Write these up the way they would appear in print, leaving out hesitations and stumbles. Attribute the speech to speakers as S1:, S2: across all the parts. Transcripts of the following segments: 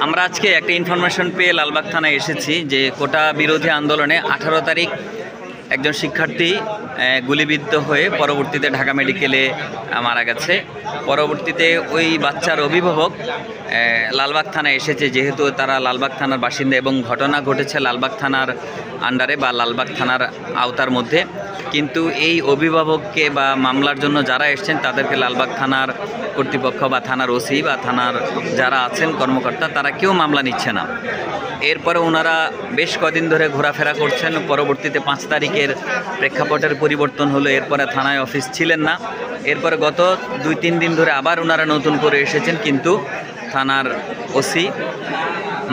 S1: আমরা আজকে একটা ইনফরমেশন পেয়ে লালবাগ থানায় এসেছি যে কোটা বিরোধী আন্দোলনে 18 তারিখ একজন শিক্ষার্থী গুলিবিদ্ধ হয়ে পরবর্তীতে ঢাকা মেডিকেলে মারা গেছে। পরবর্তীতে ওই বাচ্চার অভিভাবক লালবাগ থানায় এসেছে, যেহেতু তারা লালবাগ থানার বাসিন্দা এবং ঘটনা ঘটেছে লালবাগ থানার আন্ডারে বা লালবাগ থানার আওতার মধ্যে। কিন্তু এই অভিভাবককে বা মামলার জন্য যারা এসছেন তাদেরকে লালবাগ থানার কর্তৃপক্ষ বা থানার ওসি বা থানার যারা আছেন কর্মকর্তা তারা কেউ মামলা নিচ্ছে না। এরপরে ওনারা বেশ কদিন ধরে ঘোরাফেরা করছেন। পরবর্তীতে 5 তারিখের প্রেক্ষাপটের পরিবর্তন হলো, এরপরে থানায় অফিস ছিলেন না। এরপরে গত 2-3 দিন ধরে আবার ওনারা নতুন করে এসেছেন, কিন্তু থানার ওসি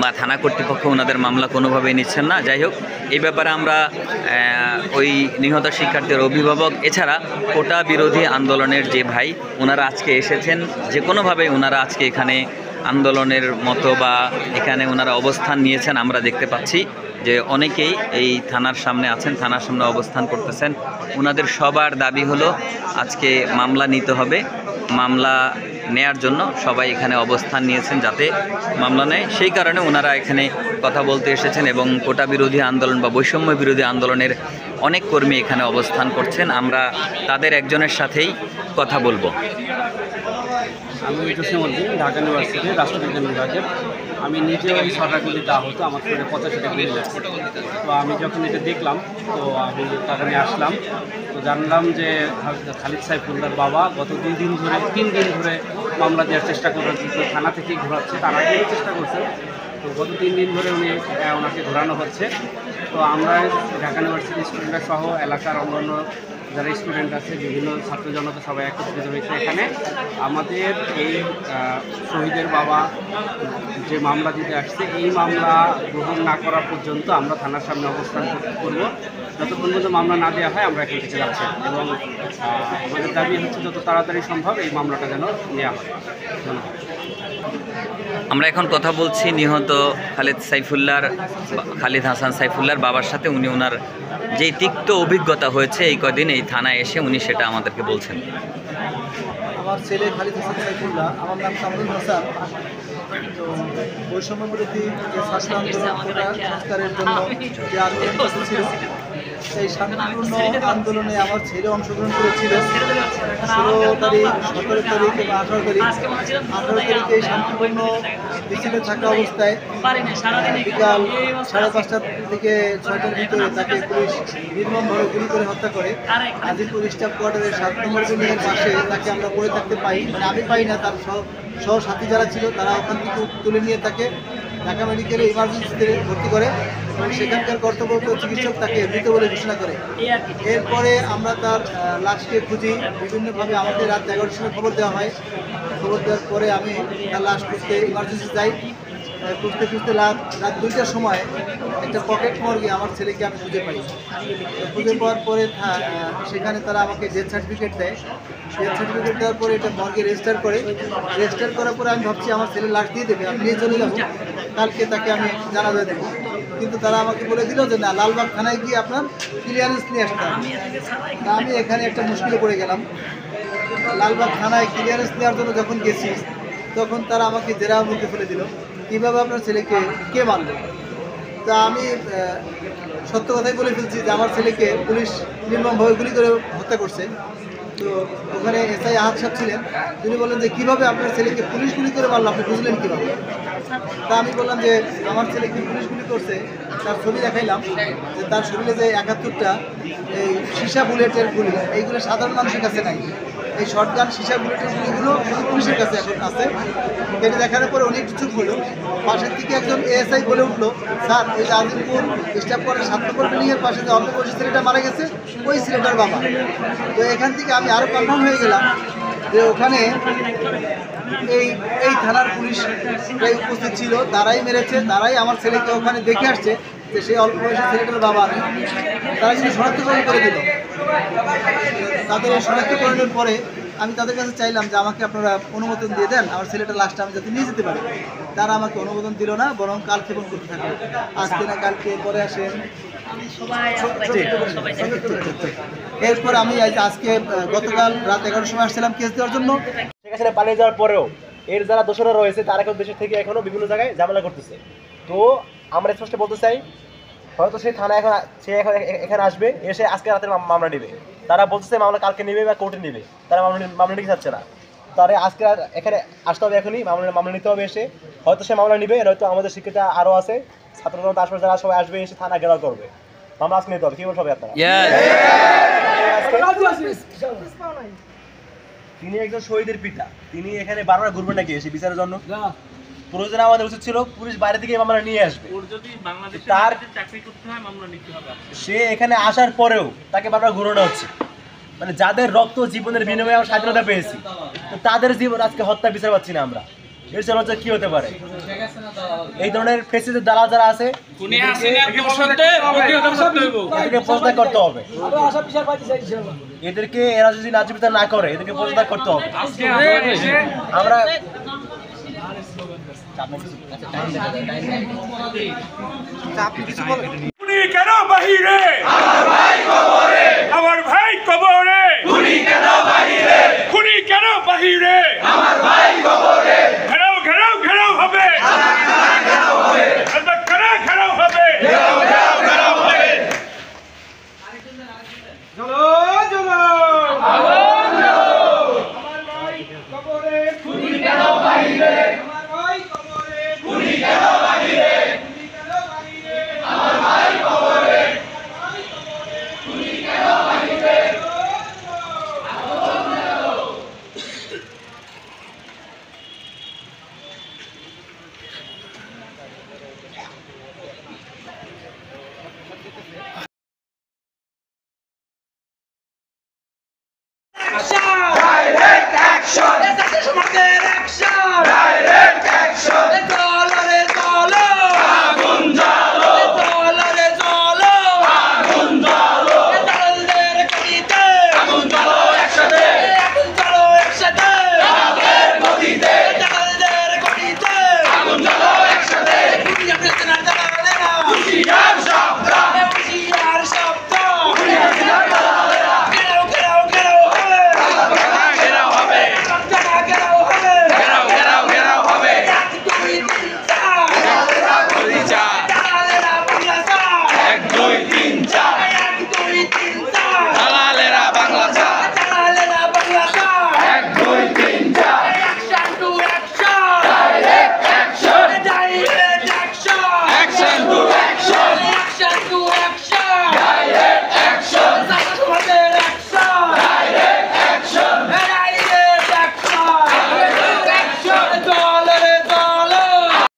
S1: বা থানা কর্তৃপক্ষ ওনাদের মামলা কোনোভাবেই নিচ্ছেন না। যাই হোক, এই ব্যাপারে আমরা ওই নিহত শিক্ষার্থীর অভিভাবক এছাড়া কোটা বিরোধী আন্দোলনের যে ভাই ওনারা আজকে এসেছেন, যে কোনোভাবে ওনারা আজকে এখানে আন্দোলনের মতো বা এখানে ওনারা অবস্থান নিয়েছেন। আমরা দেখতে পাচ্ছি যে অনেকেই এই থানার সামনে আছেন, থানার সামনে অবস্থান করতেছেন। ওনাদের সবার দাবি হলো আজকে মামলা নিতে হবে। মামলা নেয়ার জন্য সবাই এখানে অবস্থান নিয়েছেন যাতে মামলা নেয়, সেই কারণে ওনারা এখানে কথা বলতে এসেছেন। এবং কোটা বিরোধী আন্দোলন বা বৈষম্য বিরোধী আন্দোলনের অনেক কর্মী এখানে অবস্থান করছেন। আমরা তাদের একজনের সাথেই কথা বলবো।
S2: আমি জসিমউদ্দিন, ঢাকা ইউনিভার্সিটির রাষ্ট্রবিজ্ঞান বিভাগের। আমি নিজে ওই সরকারগুলিতে আহত, আমার শরীরে 85টা গুলি লাগছে। তো আমি যখন এটা দেখলাম তো আমি কারণে আসলাম, তো জানলাম যে খালিদ সাইফুল্লাহর বাবা গত 3 দিন ধরে মামলা দেওয়ার চেষ্টা করেছে, থানা থেকেই ঘোরাচ্ছে, তারা চেষ্টা করছেন। তো গত 3 দিন ধরে ওনাকে ঘোরানো হচ্ছে। তো আমরা ঢাকা ইউনিভার্সিটির স্টুডেন্টরা সহ এলাকার অন্যান্য যারা স্টুডেন্ট আছে, বিভিন্ন ছাত্র জনতা সবাই একত্রিত হয়েছে এখানে। আমাদের এই শহীদের বাবা যে মামলা দিতে আসছে, এই মামলা গ্রহণ না করা পর্যন্ত আমরা থানার সামনে অবস্থান করব। যতক্ষণ পর্যন্ত মামলা না দেওয়া হয় আমরা এখান থেকে যাচ্ছি, এবং আমাদের দাবি হচ্ছে যত তাড়াতাড়ি সম্ভব এই মামলাটা যেন নেওয়া হয়। ধন্যবাদ।
S1: আমরা এখন কথা বলছি নিহত খালিদ হাসান সাইফুল্লাহর বাবার সাথে। উনি ওনার যেই তিক্ত অভিজ্ঞতা হয়েছে এই কদিন এই থানায় এসে উনি সেটা আমাদেরকে বলছেন।
S3: আমার ছেলে খালিদ হাসান সাইফুল্লাহ, আমার নাম কামরুল হাসান। তো বৈষম্য বিরোধী যে ছাত্র আন্দোলন সংস্কারের জন্য যে আন্দোলন ছিল, সেই শান্তিপূর্ণ আন্দোলনে আমার ছেলে অংশগ্রহণ করেছিল 16 তারিখ, 17 তারিখ এবং 18 তারিখ। 18 তারিখে শান্তিপূর্ণ মিছিলে থাকা অবস্থায় বিকাল 5:30 থেকে 6টার ভিতরে তাকে পুলিশ নির্মমভাবে গুলি করে হত্যা করে। আজিমপুর স্টাফ কোয়ার্টারের 7 নম্বর বিল্ডিংয়ের পাশে তাকে আমরা পড়ে থাকতে পাই, মানে আমি পাই না, তার সহসাথী যারা ছিল তারা ওখান থেকে তুলে নিয়ে তাকে ঢাকা মেডিকেলে ইমার্জেন্সিতে ভর্তি করে এবং সেখানকার কর্তব্যরত চিকিৎসক তাকে মৃত বলে ঘোষণা করে। এরপরে আমরা তার লাশকে খুঁজি বিভিন্নভাবে। আমাকে রাত 11টার সময় খবর দেওয়া হয়। খবর দেওয়ার পরে আমি তার লাশ খুঁজতে ইমার্জেন্সি যাই। খুঁজতে রাত 2টার সময় একটা পকেট মর্গে আমার ছেলেকে আমি খুঁজে পাই। খুঁজে পাওয়ার পরে সেখানে তারা আমাকে ডেথ সার্টিফিকেট দেয়। ডেথ সার্টিফিকেট দেওয়ার পরে এটা মর্গে রেজিস্টার করে। রেজিস্টার করার পরে আমি ভাবছি আমার ছেলে লাশ দিয়ে দেবে, আমি নিয়ে চলে যাবো, কালকে তাকে আমি জানাজা দেবো। কিন্তু তারা আমাকে বলে দিল যে না, লালবাগ থানায় গিয়ে আপনার ক্লিয়ারেন্স নিয়ে আসতে হবে। আমি এখানে একটা মুশকিলে পড়ে গেলাম। লালবাগ থানায় ক্লিয়ারেন্স নেওয়ার জন্য যখন গেছি তখন তারা আমাকে জেরা মুখে ফেলে দিল, কীভাবে আপনার ছেলেকে কে মারল। তা আমি সত্য কথাই বলে ফেলছি যে আমার ছেলেকে পুলিশ নির্মমভাবে গুলি করে হত্যা করছে। তো ওখানে এসআই আহাদ সাহেব ছিলেন, তিনি বললেন যে কীভাবে আপনার ছেলেকে পুলিশ গুলি করে মারলো, আপনি বুঝলেন কীভাবে। তা আমি বললাম যে আমার ছেলেকে পুলিশ গুলি করছে, তার ছবি দেখাইলাম যে তার শরীরে যে 71টা এই সীসা বুলেটের গুলি, এইগুলো সাধারণ মানুষের কাছে নাই। এই শর্টগান সীসা বুলেটের গুলিগুলো পুলিশের কাছে এখন আছে। এটা দেখানোর পরে অনেক কিছু হলো। পাশের থেকে একজন এএসআই বলে উঠলো, স্যার ওই যে আজিমপুর স্টাফ কোয়ার্টার 7 নম্বর বিল্ডিংয়ের পাশে যে অল্প বয়সী ছেলেটা মারা গেছে ওই ছেলেটার বাবা। তো এখান থেকে আমি আরও কনফার্ম হয়ে গেলাম যে ওখানে এই থানার পুলিশরাই উপস্থিত ছিল, তারাই মেরেছে, তারাই আমার ছেলেকে ওখানে দেখে আসছে যে সেই অল্প বয়সী ছেলেটার বাবা আমি। তারা কিন্তু শনাক্তকরণ করে দিল। তাদের শনাক্তকরণের পরে আমি তাদের কাছে চাইলাম যে আমাকে আপনারা অনুমোদন দিয়ে দেন আমার ছেলেটার লাশটা আমি যাতে নিয়ে যেতে পারি। তারা আমাকে অনুমোদন দিল না, বরং কালক্ষেপণ করতে থাকলো। আজকে না কালকে পরে আসেন। এরপর আমি আজকে গতকাল রাত 11টার সময় আসছিলাম কেস দেওয়ার জন্য।
S2: সেখানে পালিয়ে যাওয়ার পরেও
S4: এর যারা দোষরা রয়েছে তারা এখন দেশের থেকে এখনো বিভিন্ন জায়গায় ঝামেলা করতেছে। তো আমরা স্পষ্ট বলতে চাই, হয়তো সেই থানা সে এখন এখানে আসবে, এসে আজকে রাতের মামলা নেবে। তারা বলতেছে মামলা কালকে নেবে বা কোর্টে নেবে, তারা মামলা নিতে চাচ্ছে না। তারা আজকে এখানে আসতে হবে, এখনই মামলা নিতে হবে। এসে হয়তো সে মামলা নিবে, নয়তো আমাদের শিক্ষিতা আরও আছে, ছাত্রজনতা আসবে, যারা সবাই আসবে, এসে থানা ঘেরাও করবে। মামলা আজকে নিতে হবে, কি বলতে হবে আপনারা? তিনি একজন শহীদের পিতা, তিনি এখানে বারবার ঘুরবেন নাকি এসে বিচারের জন্য? প্রয়োজন আমাদের উচিত ছিল পুলিশ বাইরে থেকে মামলা নিয়ে আসবে। তার চাকরি করতে হয়, মামলা নিতে হবে। সে এখানে আসার পরেও তাকে বারবার ঘুরানো হচ্ছে। মানে যাদের রক্ত জীবনের বিনিময়ে আমরা স্বাধীনতা পেয়েছি, তো তাদের জীবন আজকে হত্যা বিচার পাচ্ছি না আমরা। এর চলচ্চিত্র কি হতে পারে? এই ধরনের ফেসিদের দালাল যারা আছে এদেরকে পদত্যাগ করতে হবে। এদেরকে এরা যদি ন্যায্য বিচার না করে, এদেরকে পদত্যাগ করতে হবে। আমরা
S5: খুনি কেন বাহিরে, আমার ভাই কবরে, খুনি কেন বাহিরে, ঘেরাও ঘেরাও ঘেরাও হবে।